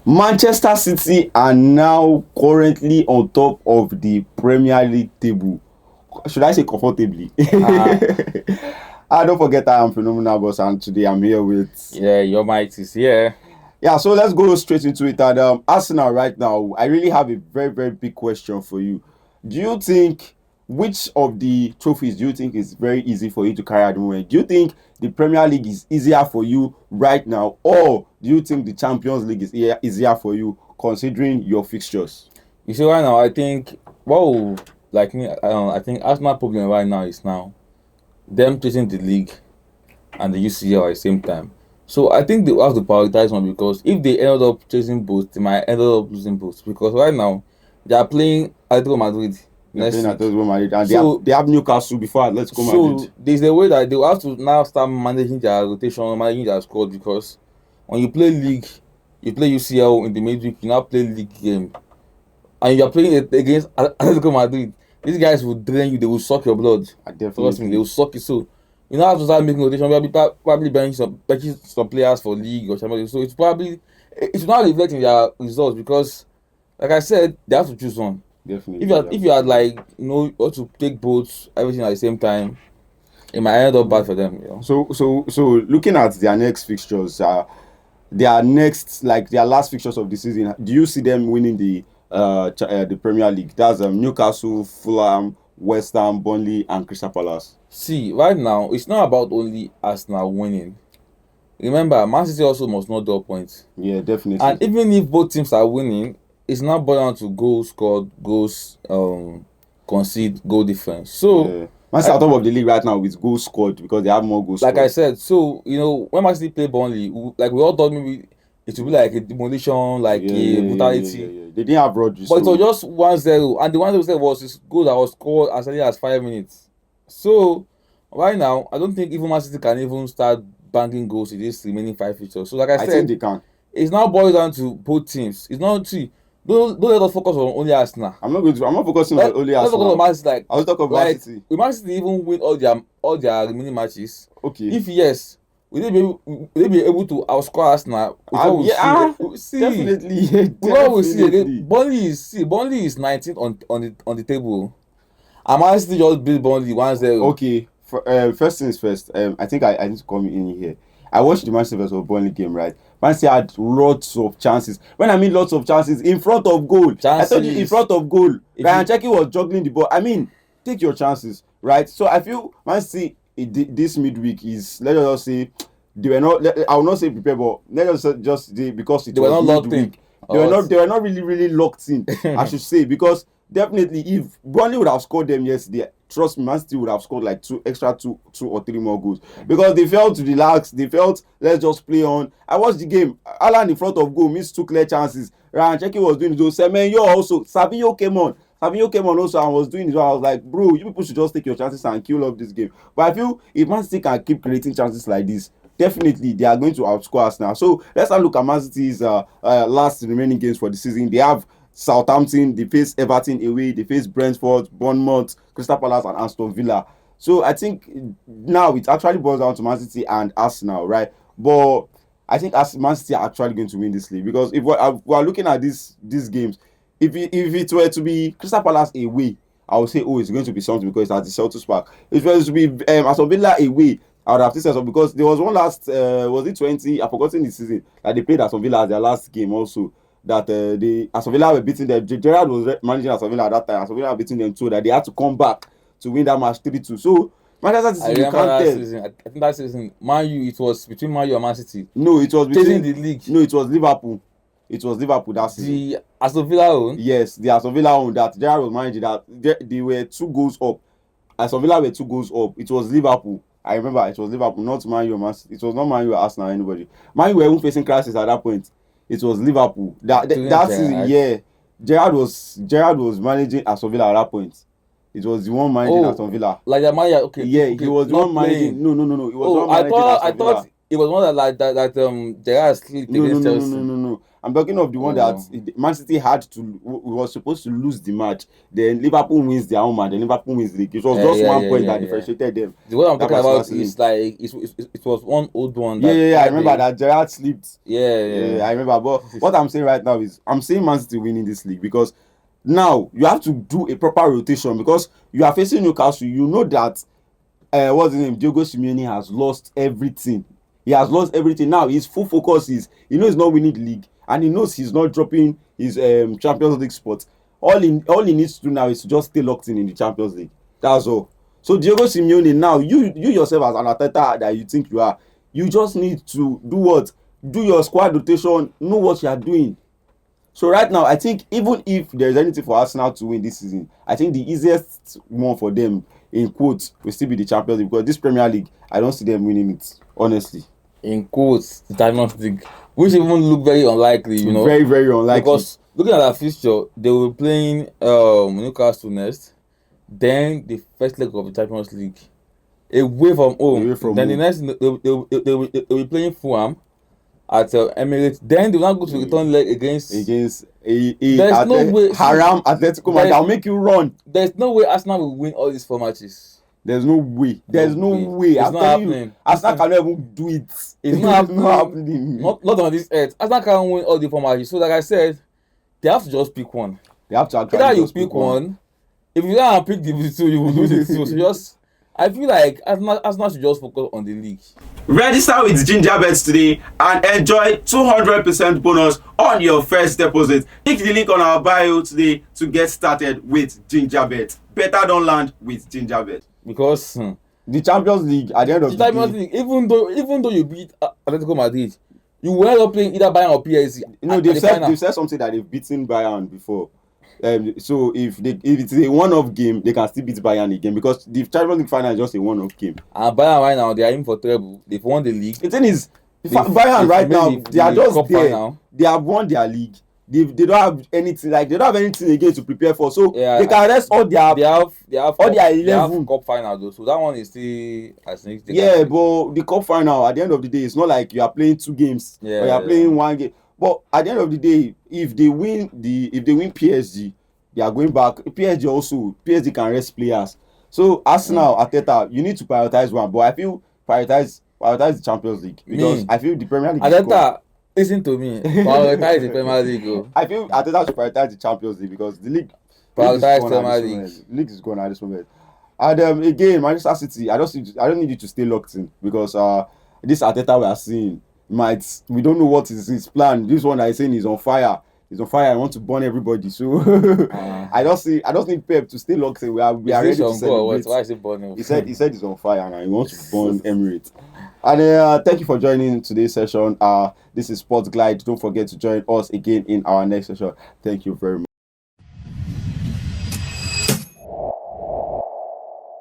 Manchester City are now currently on top of the Premier League table. Should I say comfortably? Don't forget I am Phenomenal Boss, and today I'm here with... Yeah, your mic is here. Yeah, so let's go straight into it. And Arsenal right now, I really have a very, very big question for you. Do you think, which of the trophies do you think is very easy for you to carry at the moment? Do you think the Premier League is easier for you right now, or do you think the Champions League is easier for you considering your fixtures? You see, right now, I think, I think Arsenal problem right now is now them chasing the league and the UCL at the same time. So I think they have to prioritize one, because if they end up chasing both, they might end up losing both. Because right now, they are playing Atletico Madrid. They're playing Atletico Madrid, and they have Newcastle before Atletico Madrid. So there's a way that they will have to now start managing their rotation, managing their squad, because when you play league, you play UCL in the midweek, you now play league game, and you are playing against Atletico Madrid. These guys will drain you. They will suck your blood. Trust me, they will suck it. So you now have to start making rotation. Probably benching some players for league or something. So it's not reflecting their results, because, like I said, they have to choose one. Definitely. If you are like, you want to take both, everything at the same time, it might end up bad for them. So looking at their next fixtures, their last fixtures of the season, do you see them winning the Premier League? That's Newcastle, Fulham, West Ham, Burnley, and Crystal Palace. See, right now it's not about only Arsenal winning. Remember, Man City also must not drop points. Yeah, definitely. And even if both teams are winning, it's not boiled down to goals scored, goals concede, goal difference. So yeah. Man City are top of the league right now with goals scored, because they have more goals like scored. I said, so when Man City play Burnley, we all thought maybe it would be like a demolition, like a brutality. Yeah. They didn't have Rodri. But it was just 1-0, and the 1-0 was this goal that was scored as early as 5 minutes. So right now, I don't think even Man City can even start banking goals in these remaining 5 fixtures. So like I said, think they can. It's now boiled down to both teams. It's not don't let us focus on only Arsenal. I'm not focusing on only Arsenal. Let's focus on Man City. I was talking about Man City. Will Man City even win all their remaining matches? Okay. If yes, will they be able to outscore Arsenal? Definitely. We see again. Burnley is 19th on the table, and Man City just beat Burnley 1-0. Okay. First things first. I think I need to come in here. I watched the Manchester vs Burnley game, right? Man City had lots of chances. When I mean lots of chances, in front of goal. I told you, in front of goal. Ryan Cherki was juggling the ball. I mean, take your chances, right? So I feel Man City this midweek is, let's just say, they were not. I will not say prepared, but let's just say, because they were not locked in. They were not really locked in. I should say, because definitely if Burnley would have scored them yesterday, trust me, Man City would have scored like two or three more goals, because they felt relaxed. They felt, let's just play on. I watched the game. Alan in front of goal missed 2 clear chances. Ryan Cherki was doing those. Semenyo also. Savinho came on also and was doing it. I was like, bro, you people should just take your chances and kill off this game. But I feel if Man City can keep creating chances like this, definitely they are going to outscore us now. So let's have a look at Man City's last remaining games for the season. They have Southampton, they face Everton away, they face Brentford, Bournemouth, Crystal Palace, and Aston Villa. So I think now it actually boils down to Man City and Arsenal, right? But I think Man City are actually going to win this league, because if we are looking at these games, if it were to be Crystal Palace away, I would say, oh, it's going to be something, because it's at the Celtics Park. If it was to be Aston Villa away, I would have to say so, because there was one last, was it 20? I've forgotten the season that they played Aston Villa as their last game also. That the Aston Villa were beating them. Gerrard was managing Aston Villa at that time. Aston Villa were beating them, so that they had to come back to win that match 3-2. So Manchester City, you can't tell. Season. I think that season, Man U, it was between Man U and Man City. No, it was between the league. No, it was Liverpool. It was Liverpool that season. The Aston Villa own. Yes, the Aston Villa own that Gerrard was managing. That they were 2 goals up. Aston Villa were 2 goals up. It was Liverpool. I remember it was Liverpool, not Man U or Man City. It was not Man U or Arsenal or anybody. Man U were even facing crisis at that point. It was Liverpool. That season, yeah. Gerrard was managing Aston Villa at that point. It was the one managing Aston Villa. Like the man, okay. Yeah, he was the one managing. No. It was the one managing Aston Villa. I thought it was one that Gerrard slipped against Chelsea. No. I'm talking of the one that Man City was supposed to lose the match. Then Liverpool wins their own match. Then Liverpool wins the league. It was just 1 point that differentiated them. The one I'm That talking particular about season. is like it was one old one. I remember that Gerrard slipped. Yeah, I remember. But what I'm saying right now is I'm saying Man City winning this league because now you have to do a proper rotation because you are facing Newcastle. You know that what's his name? Diego Simeone has lost everything. He has lost everything. Now his full focus is he knows he's not winning the league and he knows he's not dropping his Champions League spot. All he needs to do now is to just stay locked in the Champions League. That's all. So Diego Simeone, now you yourself as an Arteta that you think you are, you just need to do what? Do your squad rotation, know what you are doing. So right now, I think even if there's anything for Arsenal to win this season, I think the easiest one for them, in quotes, will still be the Champions League because this Premier League, I don't see them winning it, honestly. In quotes, the Champions League, which even look very unlikely, you know. Very, very unlikely. Because looking at that fixture, they will be playing Newcastle next, then the first leg of the Champions League, away from home. Then the next, they'll be playing Fulham at Emirates. Then they will not go to the return leg against there's no way Haram Atletico Madrid. I'll make you run. There's no way Arsenal will win all these 4 matches. There's no way. There's no way. It's not happening. Arsenal cannot even do it. It's not happening. Not on this earth. Arsenal can't win all the 4 matches. So like I said, they have to just pick one. They have to actually either you pick one. If you don't pick the 2, you will lose it too. So just, I feel like Arsenal should just focus on the league. Register with GingerBet today and enjoy 200% bonus on your first deposit. Click the link on our bio today to get started with GingerBet. Better don't land with GingerBet. Because the Champions League at the end of the Champions day, League, even though you beat Atletico Madrid, you will end up playing either Bayern or PSG. No, they've said something that they've beaten Bayern before. So if it's a one-off game, they can still beat Bayern again because the Champions League final is just a one-off game. And Bayern right now, they are in for treble. They've won the league. The thing is, Bayern right now, they are just there. Final. They have won their league. They don't have anything again to prepare for. So they can rest all their. They have all their 11. They have cup final though, so that one is still. I think. But the cup final at the end of the day, it's not like you are playing 2 games or you are playing 1 game. But at the end of the day, if they win PSG, they are going back. PSG can rest players. So Arsenal, Arteta, you need to prioritize one. But I feel prioritize the Champions League because I feel the Premier League. Arteta, listen to me. Prioritize the Premier League. I feel Arteta should prioritize the Champions League because the league. Prioritize Premier League. League is gone at this moment. And again, Manchester City, I don't need you to stay locked in because this Arteta we are seeing. We don't know what is his plan. This one I saying is on fire. He's on fire. I want to burn everybody. So I don't need Pep to stay locked in. We are ready to celebrate. Why is it burning? He said he's on fire and he wants to burn Emirates. And thank you for joining today's session. This is Sports Glide. Don't forget to join us again in our next session. Thank you very much.